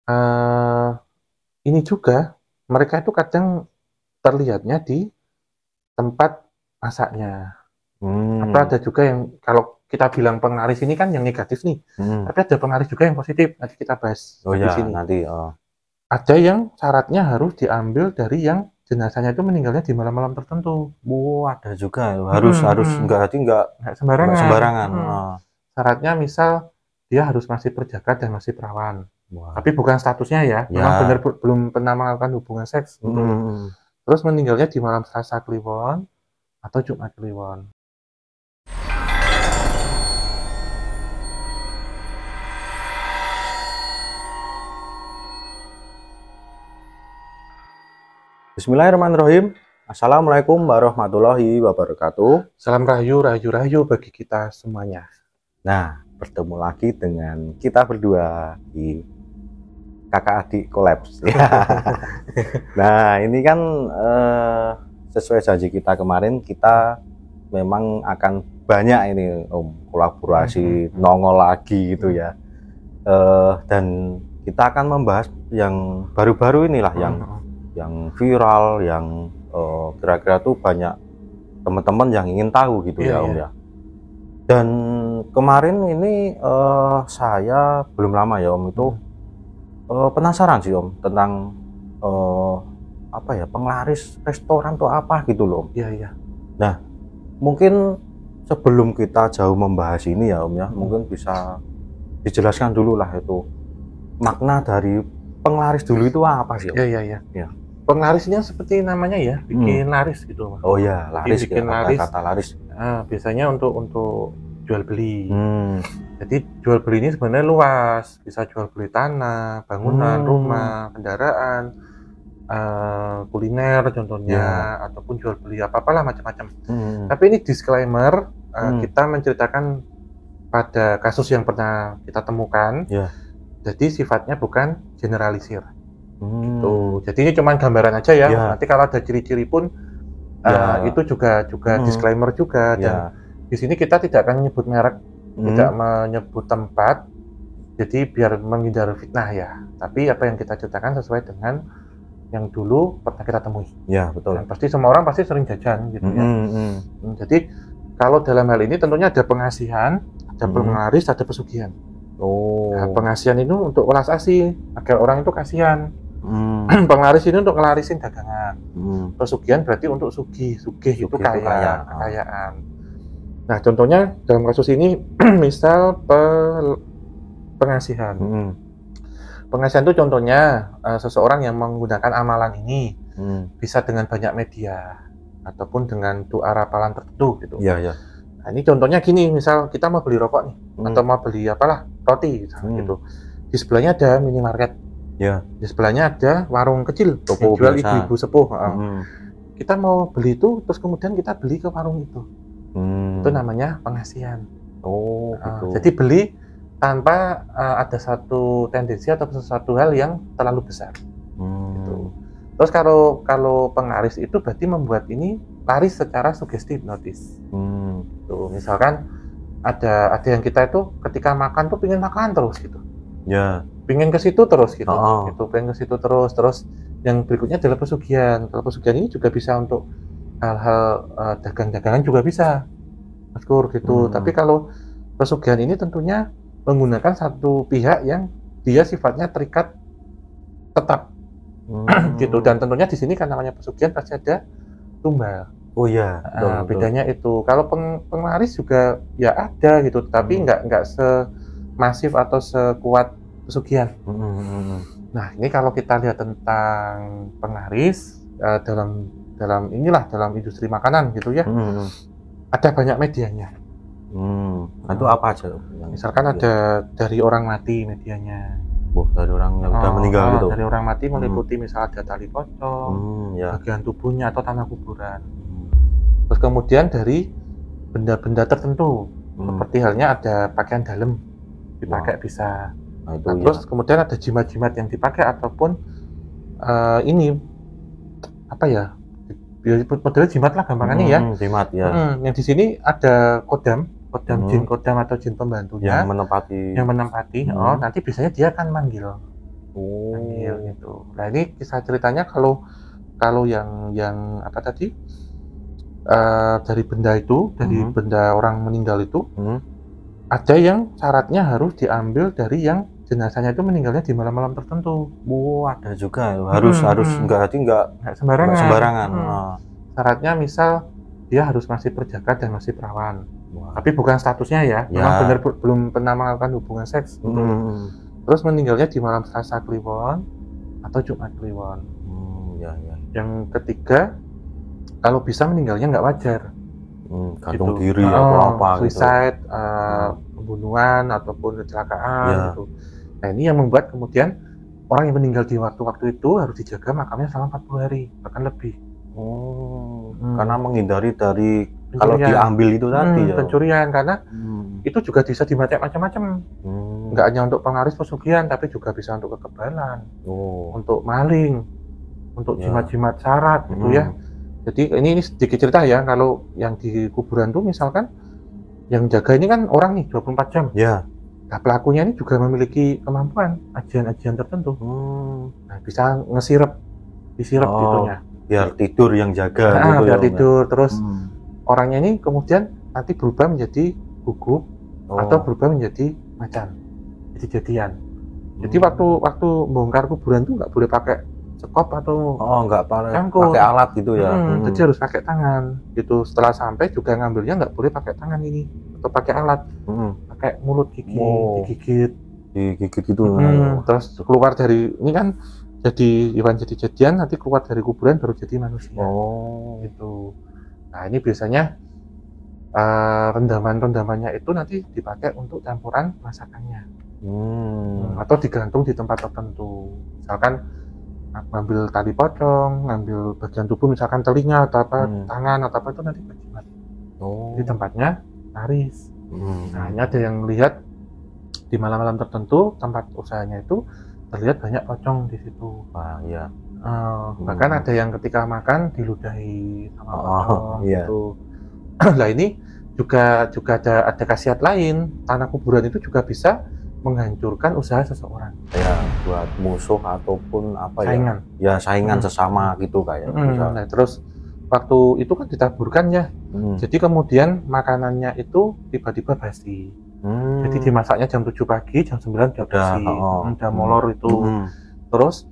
Eee, ini juga, mereka itu kadang terlihatnya di tempat masaknya. Atau ada juga yang kalau kita bilang penglaris ini kan yang negatif nih, tapi ada penglaris juga yang positif, nanti kita bahas Oh di ya, sini. nanti. Ada yang syaratnya harus diambil dari yang jenazahnya itu meninggalnya di malam-malam tertentu. Ada juga harus Mhm harus mhm. enggak, berarti enggak Nggak sembarangan. sembarangan. Syaratnya misal dia harus masih berjaga dan masih perawan. Wah, Tapi bukan statusnya ya, memang benar ya. belum pernah melakukan hubungan seks, belum. Terus meninggalnya di malam Selasa Kliwon atau Jumat Kliwon. Bismillahirrahmanirrahim. Assalamualaikum warahmatullahi wabarakatuh. Salam rahayu, rahayu, rahayu bagi kita semuanya. Nah, bertemu lagi dengan kita berdua di kakak adik kolaps. Nah, ini kan sesuai janji kita kemarin, kita memang akan banyak ini kolaborasi nongol lagi gitu ya. Dan kita akan membahas yang baru-baru inilah, yang viral, yang kira-kira tuh banyak teman-teman yang ingin tahu gitu ya Om ya. Dan kemarin ini saya belum lama ya Om itu penasaran sih Om tentang apa ya, penglaris restoran atau apa gitu loh Om. Iya. Nah, mungkin sebelum kita jauh membahas ini ya Om ya, mungkin bisa dijelaskan dulu lah itu makna dari penglaris dulu itu apa sih Om? Iya. Penglarisnya seperti namanya ya, bikin laris gitu. Oh ya, laris, bikin ya, laris. kata laris. Biasanya untuk jual beli. Jadi jual beli ini sebenarnya luas, bisa jual beli tanah, bangunan, rumah, kendaraan, kuliner contohnya, ataupun jual beli apa-apalah macam-macam. Tapi ini disclaimer, kita menceritakan pada kasus yang pernah kita temukan. Jadi sifatnya bukan generalisir. Gitu. Jadi ini cuma gambaran aja ya. Nanti kalau ada ciri-ciri pun itu juga disclaimer juga. Dan di sini kita tidak akan menyebut merek, tidak menyebut tempat. Jadi biar menghindari fitnah ya. Tapi apa yang kita ceritakan sesuai dengan yang dulu pernah kita temui. Ya, betul. Dan pasti semua orang pasti sering jajan gitu ya. Jadi kalau dalam hal ini tentunya ada pengasihan, ada penglaris, ada pesugihan. Nah, pengasihan itu untuk welas asih agar orang itu kasihan. Penglaris ini untuk ngelarisin dagangan. Pesugihan berarti untuk sugih itu kaya, kekayaan. Nah, contohnya dalam kasus ini misal pengasihan. Pengasihan itu contohnya seseorang yang menggunakan amalan ini bisa dengan banyak media ataupun dengan doa rapalan tertentu gitu. Nah, ini contohnya gini, misal kita mau beli rokok nih, atau mau beli apalah, roti gitu. Di sebelahnya ada minimarket. Di sebelahnya ada warung kecil yang jual ibu-ibu sepuh. Kita mau beli itu, terus kemudian kita beli ke warung itu. Itu namanya pengasihan. Gitu. Jadi beli tanpa ada satu tendensi atau sesuatu hal yang terlalu besar. Gitu. Terus kalau penglaris itu berarti membuat ini laris secara sugesti hipnotis. Tuh, misalkan ada yang kita itu ketika makan tuh pengen makan terus gitu. Pengen ke situ terus gitu. Pengen ke situ terus yang berikutnya adalah pesugihan. Kalau pesugihan ini juga bisa untuk hal-hal dagang-dagangan juga bisa. Maskur gitu. Tapi kalau pesugihan ini tentunya menggunakan satu pihak yang dia sifatnya terikat tetap. Gitu. Dan tentunya di sini kan namanya pesugihan pasti ada tumbal. Betul. Bedanya itu. Kalau penglaris juga ya ada gitu, tapi nggak semasif atau sekuat pesugihan. Nah, ini kalau kita lihat tentang penglaris dalam industri makanan gitu ya, ada banyak medianya. Nah, itu apa aja? Misalkan ada dari orang mati medianya. Dari orang yang sudah meninggal gitu. Dari orang mati meliputi misal ada tali pocong, bagian tubuhnya atau tanah kuburan. Terus kemudian dari benda-benda tertentu, seperti halnya ada pakaian dalam dipakai bisa. Terus kemudian ada jimat-jimat yang dipakai ataupun ini apa ya? Modelnya jimat lah gampangannya ya. Jimat ya. Yang di sini ada kodam jin kodam atau jin pembantunya yang menempati. Nanti biasanya dia akan manggil Ngambil gitu. Nah ini kisah ceritanya kalau yang apa tadi dari benda itu, dari benda orang meninggal itu, ada yang syaratnya harus diambil dari yang jenazahnya itu meninggalnya di malam-malam tertentu. Ada juga harus nggak sembarangan. Syaratnya misal dia harus masih berjaga dan masih perawan. Tapi bukan statusnya ya, memang benar belum pernah melakukan hubungan seks. Terus meninggalnya di malam Selasa Kliwon atau Jumat Kliwon. Yang ketiga, kalau bisa meninggalnya nggak wajar. Gantung diri atau apa suicide, pembunuhan ataupun kecelakaan gitu. Nah ini yang membuat kemudian orang yang meninggal di waktu-waktu itu harus dijaga makamnya selama 40 hari bahkan lebih. Karena menghindari dari pencurian. Kalau diambil itu tadi pencurian, karena itu juga bisa dibaca macam-macam. Nggak hanya untuk pengaris pesugihan, tapi juga bisa untuk kekebalan, untuk maling, untuk jimat-jimat syarat gitu ya. Jadi ini sedikit cerita ya, kalau yang di kuburan tuh misalkan yang jaga ini kan orang nih 24 jam. Nah pelakunya ini juga memiliki kemampuan ajian-ajian tertentu. Nah bisa disirep gitunya. Biar tidur yang jaga gitu biar tidur. Terus orangnya ini kemudian nanti berubah menjadi gugup atau berubah menjadi macan, jadi jadian. Jadi waktu bongkar kuburan tuh nggak boleh pakai sekop atau nggak pakai alat gitu ya. Jadi harus pakai tangan gitu. Setelah sampai juga ngambilnya nggak boleh pakai tangan ini atau pakai alat, pakai mulut digigit gitu. Terus keluar dari ini kan jadi hewan jadi-jadian, nanti keluar dari kuburan baru jadi manusia. Gitu. Nah ini biasanya rendamannya itu nanti dipakai untuk campuran masakannya, atau digantung di tempat tertentu. Misalkan ngambil tali pocong, ngambil bagian tubuh misalkan telinga atau apa, tangan atau apa, itu nanti berjimat. Di tempatnya laris. Nah ini ada yang lihat di malam-malam tertentu tempat usahanya itu terlihat banyak pocong di situ. Bahkan ada yang ketika makan diludahi sama pocong gitu. Nah ini juga ada khasiat lain. Tanah kuburan itu juga bisa menghancurkan usaha seseorang. Buat musuh ataupun apa saingan. Saingan sesama gitu kayak. Nah, terus waktu itu kan ditaburkan ya. Jadi kemudian makanannya itu tiba-tiba basi. Jadi dimasaknya jam 7 pagi, jam 9 udah basi. Udah molor itu. Terus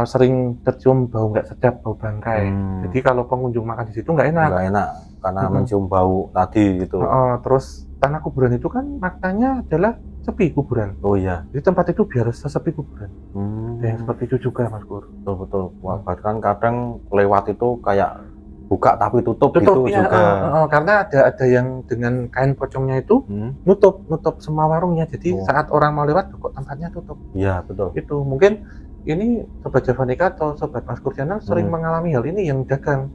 sering tercium bau nggak sedap, bau bangkai. Jadi kalau pengunjung makan di situ nggak enak karena mencium bau tadi gitu. Terus tanah kuburan itu kan maknanya adalah sepi kuburan. Jadi tempat itu biar sesepi kuburan. Yang seperti itu juga Mas Pur. Betul. Bahkan kadang lewat itu kayak buka tapi tutup gitu ya, juga. Karena ada yang dengan kain pocongnya itu nutup semua warungnya. Jadi saat orang mau lewat kok tempatnya tutup. Iya betul. Itu mungkin ini Sobat Javanika atau Sobat Mas Pur Channel sering mengalami hal ini yang dagang.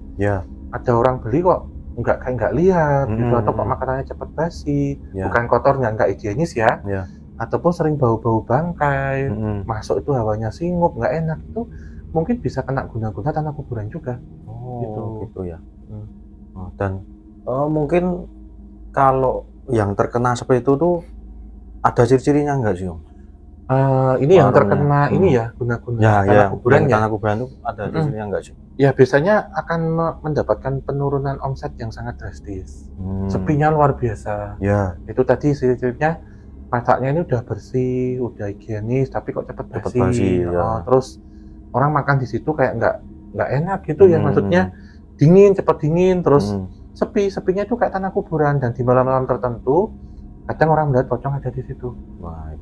Ada orang beli kok nggak lihat gitu, atau kok makanannya cepat basi, bukan kotornya nggak higienis ya, ataupun sering bau-bau bangkai, masuk itu hawanya singup, nggak enak, itu mungkin bisa kena guna-guna tanah kuburan juga. Gitu ya. Dan mungkin kalau yang terkena seperti itu tuh ada ciri-cirinya nggak sih Om? Ini yang terkena ini ya guna-guna tanah kuburan ya. Tanah kuburan itu ada cirinya nggak sih? Ya biasanya akan mendapatkan penurunan omset yang sangat drastis. Sepinya luar biasa. Itu tadi ciri-cirinya masaknya ini udah bersih, udah higienis, tapi kok cepet basi. Terus orang makan di situ kayak nggak enak gitu ya, maksudnya cepet dingin, terus sepinya itu kayak tanah kuburan. Dan di malam-malam tertentu kadang orang melihat pocong ada di situ.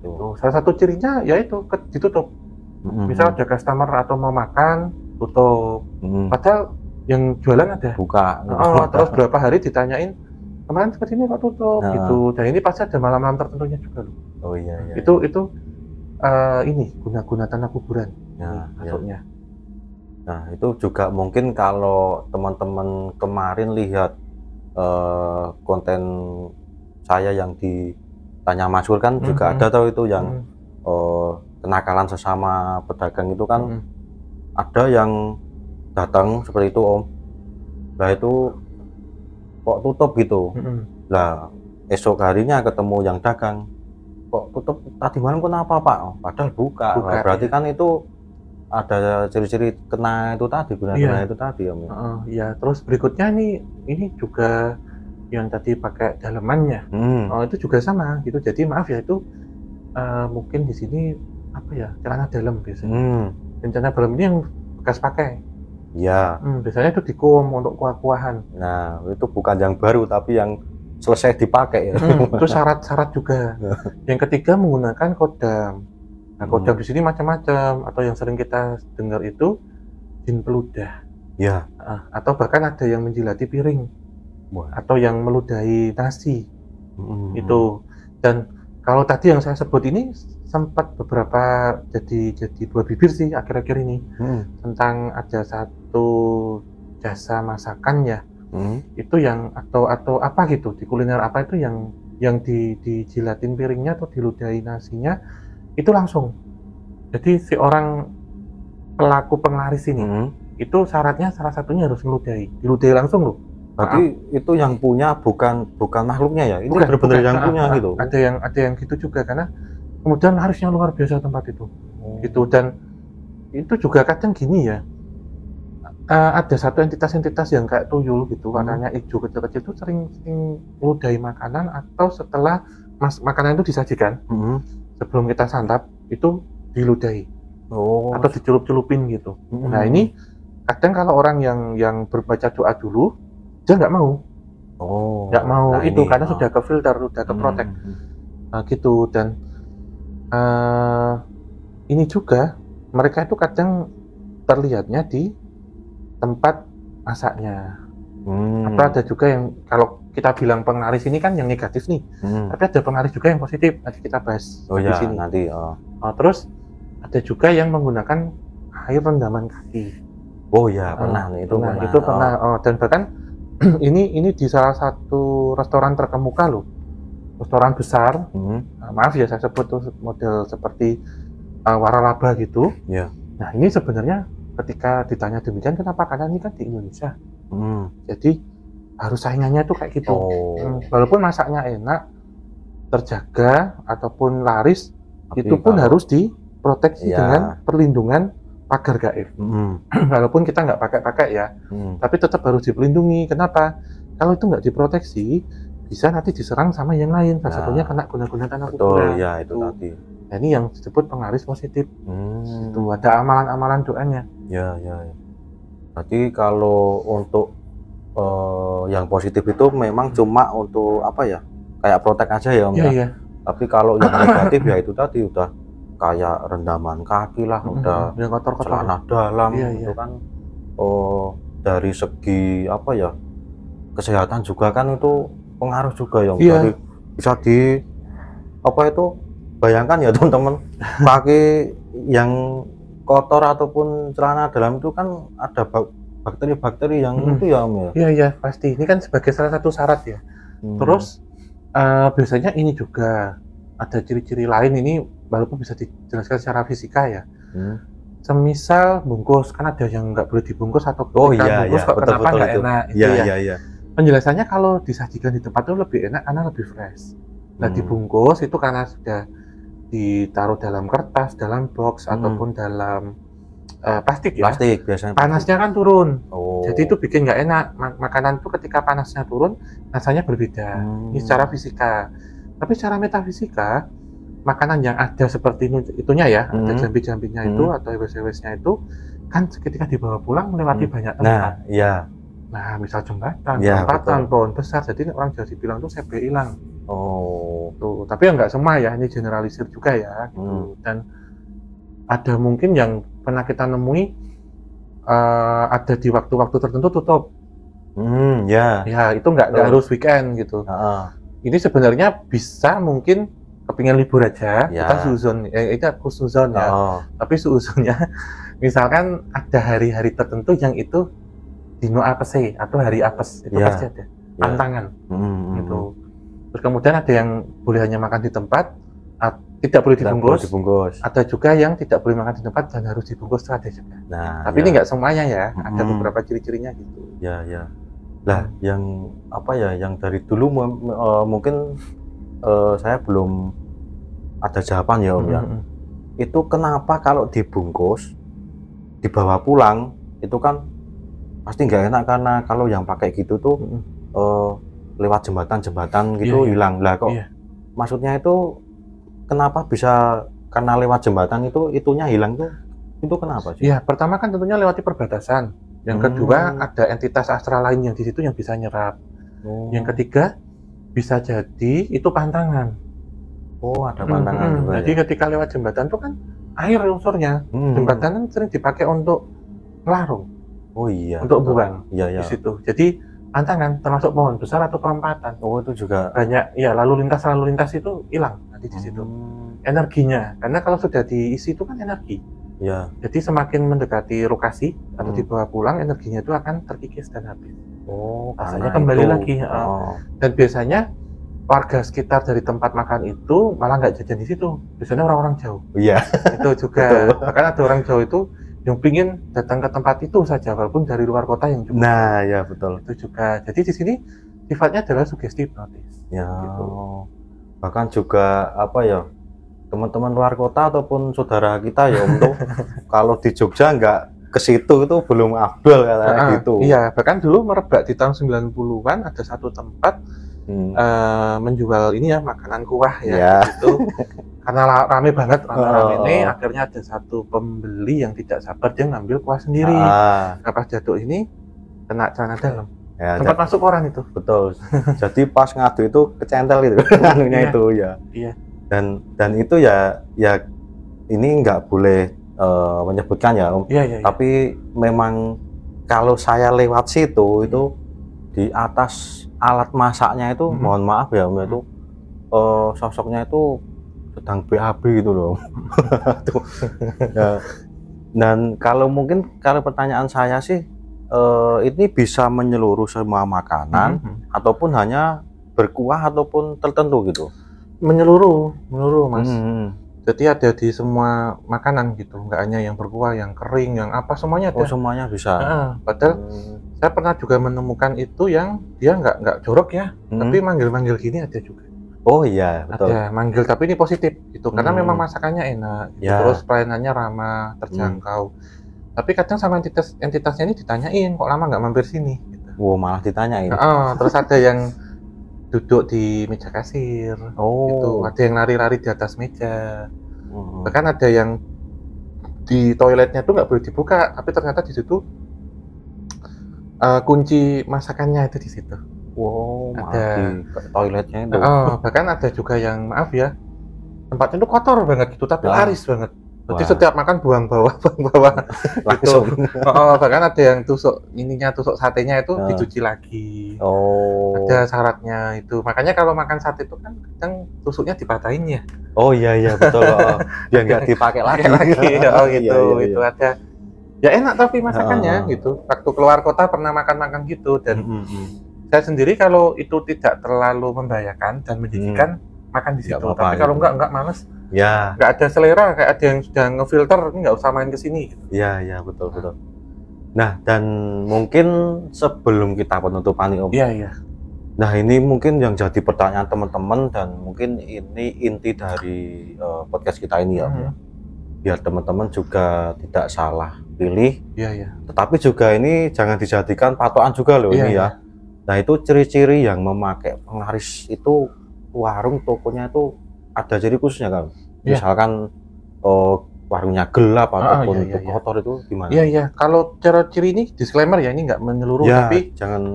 Itu salah satu cirinya yaitu ditutup. Misal ada customer atau mau makan tutup, padahal yang jualan ada buka. Terus berapa hari ditanyain kemarin seperti ini kok tutup gitu. Dan ini pasti ada malam-malam tertentunya juga loh. Itu ini guna-guna tanah kuburan masuknya. Nah itu juga mungkin kalau teman-teman kemarin lihat konten saya yang ditanya Mas Pur kan juga ada tahu itu yang kenakalan sesama pedagang itu kan. Ada yang datang seperti itu Om, nah itu kok tutup gitu. Lah esok harinya ketemu yang dagang, kok tutup tadi malam kenapa Pak? Oh, padahal buka. Nah, berarti kan itu ada ciri-ciri kena itu tadi, guna-guna itu tadi Om. Ya, terus berikutnya ini juga yang tadi pakai dalemannya. Itu juga sama gitu. Jadi maaf ya, itu mungkin di sini apa ya, celana dalam biasanya. Dan celana dalam ini yang bekas pakai. Ya. Biasanya itu dikum untuk kuah-kuahan. Nah, itu bukan yang baru tapi yang selesai dipakai ya. Itu syarat-syarat juga. Yang ketiga menggunakan kodam. Nah, kodam di sini macam-macam, atau yang sering kita dengar itu jin peludah. Ya. Atau bahkan ada yang menjilati piring. Wah. Atau yang meludahi nasi. Itu. Dan kalau tadi yang saya sebut ini sempat beberapa jadi buah bibir sih akhir-akhir ini. Tentang ada satu jasa masakan ya. Itu yang atau apa gitu di kuliner apa itu yang dijilatin piringnya atau diludahi nasinya itu langsung. Jadi si orang pelaku penglaris ini itu syaratnya salah satunya harus diludahi langsung loh. Berarti itu yang punya bukan makhluknya ya, itu benar-benar yang punya gitu. Ada yang gitu juga, karena kemudian larisnya luar biasa tempat itu. Gitu. Dan itu juga kadang gini ya, ada satu entitas yang kayak tuyul gitu, warnanya hijau kecil-kecil itu sering meludahi makanan, atau setelah makanan itu disajikan sebelum kita santap itu diludahi atau dicelup-celupin gitu. Nah ini kadang kalau orang yang berbaca doa dulu dia nggak mau, nah itu karena sudah ke filter, sudah ke protek, gitu. Dan ini juga mereka itu kadang terlihatnya di tempat masaknya. Atau ada juga yang kalau kita bilang penglaris ini kan yang negatif nih, tapi ada penglaris juga yang positif, nanti kita bahas di sini. Terus ada juga yang menggunakan air rendaman kaki. Pernah itu pernah. Dan bahkan ini di salah satu restoran terkemuka loh, restoran besar. Maaf ya saya sebut tuh model seperti waralaba gitu. Nah ini sebenarnya ketika ditanya demikian, kenapa? Karena ini kan di Indonesia. Jadi harus saingannya tuh kayak gitu. Walaupun masaknya enak, terjaga ataupun laris, tapi itu pun harus diproteksi dengan perlindungan pagar gaib. Walaupun kita nggak pakai ya, tapi tetap harus dilindungi. Kenapa? Kalau itu nggak diproteksi, bisa nanti diserang sama yang lain. Salah satunya kena guna-guna tanah kuburan. Itu tadi. Nah, ini yang disebut penglaris positif. Itu ada amalan-amalan doanya. Ya. Berarti kalau untuk yang positif itu memang cuma untuk apa ya? Kayak protek aja ya Om. Iya. Tapi kalau yang negatif ya itu tadi udah kayak rendaman kaki lah, udah yang kotor-kotor, celana dalam itu kan. Dari segi apa ya? Kesehatan juga kan itu pengaruh juga ya Om. Jadi bisa bayangkan ya teman-teman, pakai yang kotor ataupun celana dalam itu kan ada bakteri-bakteri yang itu ya Om ya. Iya pasti. Ini kan sebagai salah satu syarat ya. Terus biasanya ini juga ada ciri-ciri lain, ini walaupun bisa dijelaskan secara fisika ya. Semisal bungkus, kan ada yang nggak boleh dibungkus atau bungkus kok kenapa nggak enak. Iya. Penjelasannya kalau disajikan di tempat itu lebih enak karena lebih fresh. Nah dibungkus itu karena sudah ditaruh dalam kertas, dalam box ataupun dalam plastik ya. Plastik biasanya. Panasnya kan turun. Jadi itu bikin nggak enak. Makanan itu ketika panasnya turun, rasanya berbeda. Ini secara fisika. Tapi secara metafisika, makanan yang ada seperti itunya ya, ada jambi-jambinya itu atau ewes-ewesnya itu, kan ketika dibawa pulang melewati banyak tempat. Nah, misal jembatan, perempatan, pohon besar. Jadi orang Jawa bilang tuh sebe hilang. Tuh. Tapi nggak semua ya, ini generalisir juga ya. Gitu. Dan ada mungkin yang pernah kita nemui ada di waktu-waktu tertentu tutup. Ya itu nggak harus weekend gitu. Ini sebenarnya bisa mungkin kepingin libur aja, kita suuzon, itu aku suuzon ya. Tapi suuzonnya misalkan ada hari-hari tertentu yang itu dino apese atau hari apes, itu pasti ada tantangan gitu. Terus kemudian ada yang boleh hanya makan di tempat, tidak boleh dibungkus. Ada juga yang tidak boleh makan di tempat dan harus dibungkus, ada juga. Tapi ini nggak semuanya ya, ada beberapa ciri-cirinya gitu. Lah yang apa ya, yang dari dulu mungkin saya belum ada jawaban ya Om ya. Itu kenapa kalau dibungkus dibawa pulang itu kan pasti nggak enak, karena kalau yang pakai gitu tuh lewat jembatan-jembatan gitu hilang lah kok. Maksudnya itu kenapa bisa karena lewat jembatan itu itunya hilang tuh? Itu kenapa sih? Iya, pertama kan tentunya lewati perbatasan. Yang kedua ada entitas astral lain yang di situ yang bisa nyerap. Yang ketiga bisa jadi itu pantangan. Oh, ada pantangan juga. Jadi ketika lewat jembatan itu kan air unsurnya. Jembatan kan sering dipakai untuk melarung. Oh iya. Untuk buang. Iya. Di situ. Jadi pantangan termasuk pohon besar atau perempatan. Oh, itu juga banyak ya, lalu lintas itu hilang nanti di situ. Energinya. Karena kalau sudah diisi itu kan energi. Ya. Jadi semakin mendekati lokasi atau dibawa pulang, energinya itu akan terkikis dan habis. Oh, rasanya kembali itu. lagi. Dan biasanya warga sekitar dari tempat makan itu malah nggak jajan di situ. Biasanya orang-orang jauh. Iya. Itu juga. Bahkan ada orang jauh itu yang pingin datang ke tempat itu saja, walaupun dari luar kota yang juga. Nah, ya betul. Itu juga. Jadi di sini sifatnya adalah sugesti hipnotis. Ya. Gitu. Bahkan juga apa ya? Teman-teman luar kota ataupun saudara kita ya untuk kalau di Jogja nggak ke situ itu belum afdol katanya gitu. Iya, bahkan dulu merebak di tahun 90-an ada satu tempat menjual ini ya, makanan kuah ya gitu. Karena rame banget, rame ini akhirnya ada satu pembeli yang tidak sabar, dia ngambil kuah sendiri. Pas jatuh ini kena celana dalam. Ya, sempat masuk koran itu. Betul. Jadi pas ngadu itu kecentel gitu anunya itu ya. Iya. Dan itu ya ini nggak boleh menyebutkan ya Om. Iya. Tapi memang kalau saya lewat situ itu di atas alat masaknya itu mohon maaf ya Om, itu sosoknya itu sedang BAB gitu loh. Dan kalau pertanyaan saya sih ini bisa menyeluruh semua makanan ataupun hanya berkuah ataupun tertentu gitu. Menyeluruh Mas. Jadi ada di semua makanan gitu, nggak hanya yang berkuah, yang kering, yang apa, semuanya ada. Oh, semuanya bisa. Padahal saya pernah juga menemukan itu yang dia nggak jorok ya, tapi manggil-manggil gini ada juga. Oh iya, betul. Ada manggil, tapi ini positif gitu, karena memang masakannya enak, gitu. Terus pelayanannya ramah, terjangkau. Tapi kadang sama entitasnya ini ditanyain, kok lama nggak mampir sini? Gitu. Wow, malah ditanyain. Terus ada yang duduk di meja kasir, gitu. Ada yang lari-lari di atas meja. Bahkan ada yang di toiletnya tuh nggak boleh dibuka, tapi ternyata di situ kunci masakannya itu di situ. Wow, ada di toiletnya itu. Bahkan ada juga yang maaf ya, tempatnya itu kotor banget gitu, tapi laris banget. Jadi setiap makan buang bawah langsung. Bahkan ada yang tusuk satenya itu dicuci lagi. Ada syaratnya itu. Makanya kalau makan sate itu kan kadang tusuknya dipatahin ya. Oh iya betul. Biar nggak dipakai lagi. Gitu. Itu ada. Ya enak tapi masakannya gitu. Waktu keluar kota pernah makan gitu, dan saya sendiri kalau itu tidak terlalu membahayakan dan menjijikan, makan di situ. Tapi kalau enggak males. Ya. Nggak ada selera, kayak ada yang sudah ngefilter, ini nggak usah main ke sini. Iya, betul. Nah, dan mungkin sebelum kita penutupan nih Om. Iya. Nah, ini mungkin yang jadi pertanyaan teman-teman, dan mungkin ini inti dari podcast kita ini ya Om ya. Biar teman-teman juga tidak salah pilih. Iya. Tetapi juga ini jangan dijadikan patokan juga loh ini ya. Nah, itu ciri-ciri yang memakai penglaris itu warung tokonya itu ada ciri khususnya kan? Misalkan warungnya gelap ataupun kotor itu gimana? Iya. Kalau cara ciri ini disclaimer ya, ini nggak menyeluruh, tapi jangan.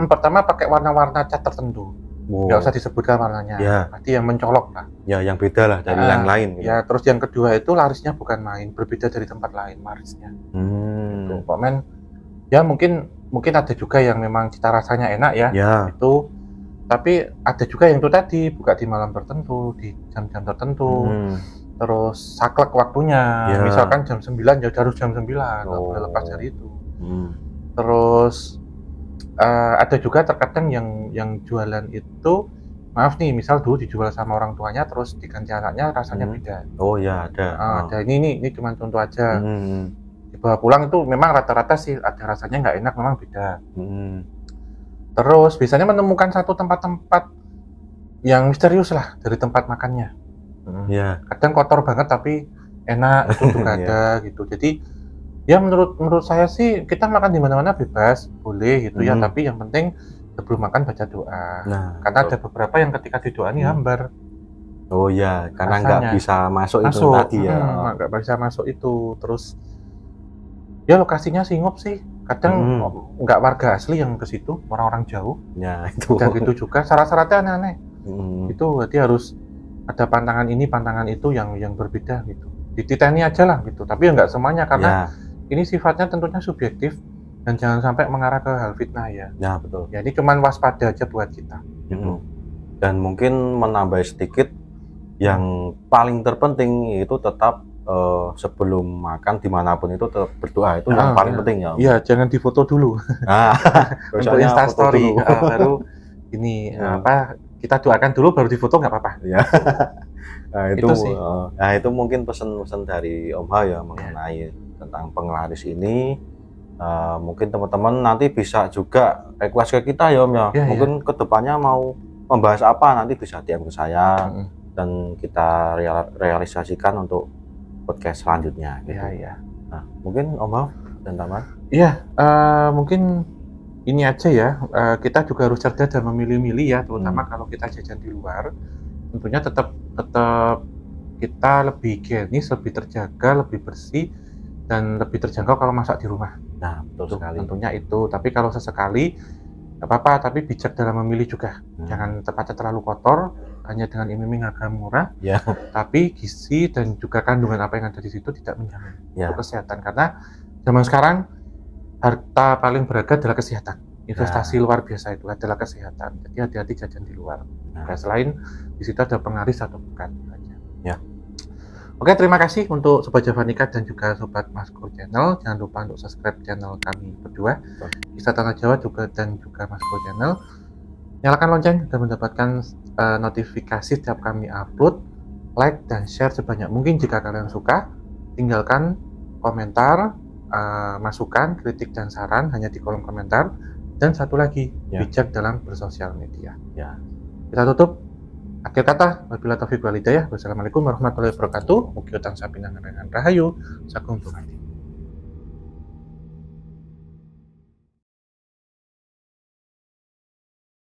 Pertama pakai warna-warna cat tertentu. Nggak usah disebutkan warnanya. Pasti yang mencolok lah. Ya, yang beda lah dari yang lain. Gitu. Ya, terus yang kedua itu larisnya bukan main, berbeda dari tempat lain larisnya. Gitu. Komen ya mungkin ada juga yang memang cita rasanya enak ya. Itu. Tapi ada juga yang itu tadi buka di malam tertentu, di jam-jam tertentu, terus saklek waktunya, misalkan jam 9 ya harus jam 9, nggak boleh lepas dari itu. Terus ada juga terkadang yang jualan itu, maaf nih, misal dulu dijual sama orang tuanya, terus diganti anaknya rasanya beda. Oh ya, ada. Ada ini cuma contoh aja. Dibawa pulang itu memang rata-rata sih ada rasanya nggak enak, memang beda. Terus biasanya menemukan satu tempat-tempat yang misterius lah dari tempat makannya. Iya. Kadang kotor banget tapi enak itu juga Iya. ada gitu. Jadi ya menurut saya sih kita makan di mana-mana bebas, boleh gitu ya, tapi yang penting sebelum makan baca doa. Nah, Karena ada beberapa yang ketika didoani hambar. Oh ya, karena nggak Rasanya. bisa masuk itu Masuk, tadi ya. nggak bisa masuk itu. Terus ya lokasinya Singop sih. Kadang nggak warga asli yang ke situ, orang-orang jauh. Ya itu. Dan gitu juga syarat-syaratnya aneh-aneh. Itu berarti harus ada pantangan ini, pantangan itu yang berbeda gitu. Dititeni aja lah gitu. Tapi ya nggak semuanya karena ini sifatnya tentunya subjektif dan jangan sampai mengarah ke hal fitnah ya. Ya betul. Ya ini cuman waspada aja buat kita. Dan mungkin menambah sedikit yang paling terpenting itu tetap sebelum makan dimanapun itu tetap berdoa, itu yang paling penting ya. Iya, jangan difoto dulu. Nah, untuk Instastory baru ini kita doakan dulu baru difoto nggak apa-apa. Ya. Nah itu sih. Nah itu mungkin pesan-pesan dari Om Ha ya mengenai tentang penglaris ini. Mungkin teman-teman nanti bisa juga request ke kita ya Om ya. Mungkin kedepannya mau membahas apa nanti bisa DM ke saya dan kita realisasikan untuk podcast selanjutnya gitu. Iya. Nah, mungkin Om Ha dan teman. Iya, mungkin ini aja ya. Kita juga harus cerdas dan memilih-milih ya, terutama kalau kita jajan di luar. Tentunya tetap kita lebih higienis, lebih terjaga, lebih bersih dan lebih terjangkau kalau masak di rumah. Nah, betul sekali. Tentunya itu. Tapi kalau sesekali nggak apa-apa, tapi bijak dalam memilih juga. Jangan tempatnya terlalu kotor, hanya dengan iming-iming harga murah. Tapi gizi dan juga kandungan apa yang ada di situ tidak menjamin untuk kesehatan. Karena zaman sekarang harta paling berharga adalah kesehatan. Investasi luar biasa itu adalah kesehatan. Jadi hati-hati jajan di luar. Selain di situ ada penglaris atau bukan aja. Ya. Oke, terima kasih untuk Sobat Javanika dan juga Sobat Maskur Channel. Jangan lupa untuk subscribe channel kami berdua, Kisah Tanah Jawa juga dan juga Maskur Channel. Nyalakan lonceng dan mendapatkan notifikasi setiap kami upload. Like dan share sebanyak mungkin jika kalian suka. Tinggalkan komentar, masukan, kritik dan saran hanya di kolom komentar. Dan satu lagi, bijak dalam bersosial media. Kita tutup. Akhir kata, wabillahi taufiq wal hidayah. Wassalamualaikum warahmatullahi wabarakatuh. Mugi utang sapinangan rahayu. Sakum tumati.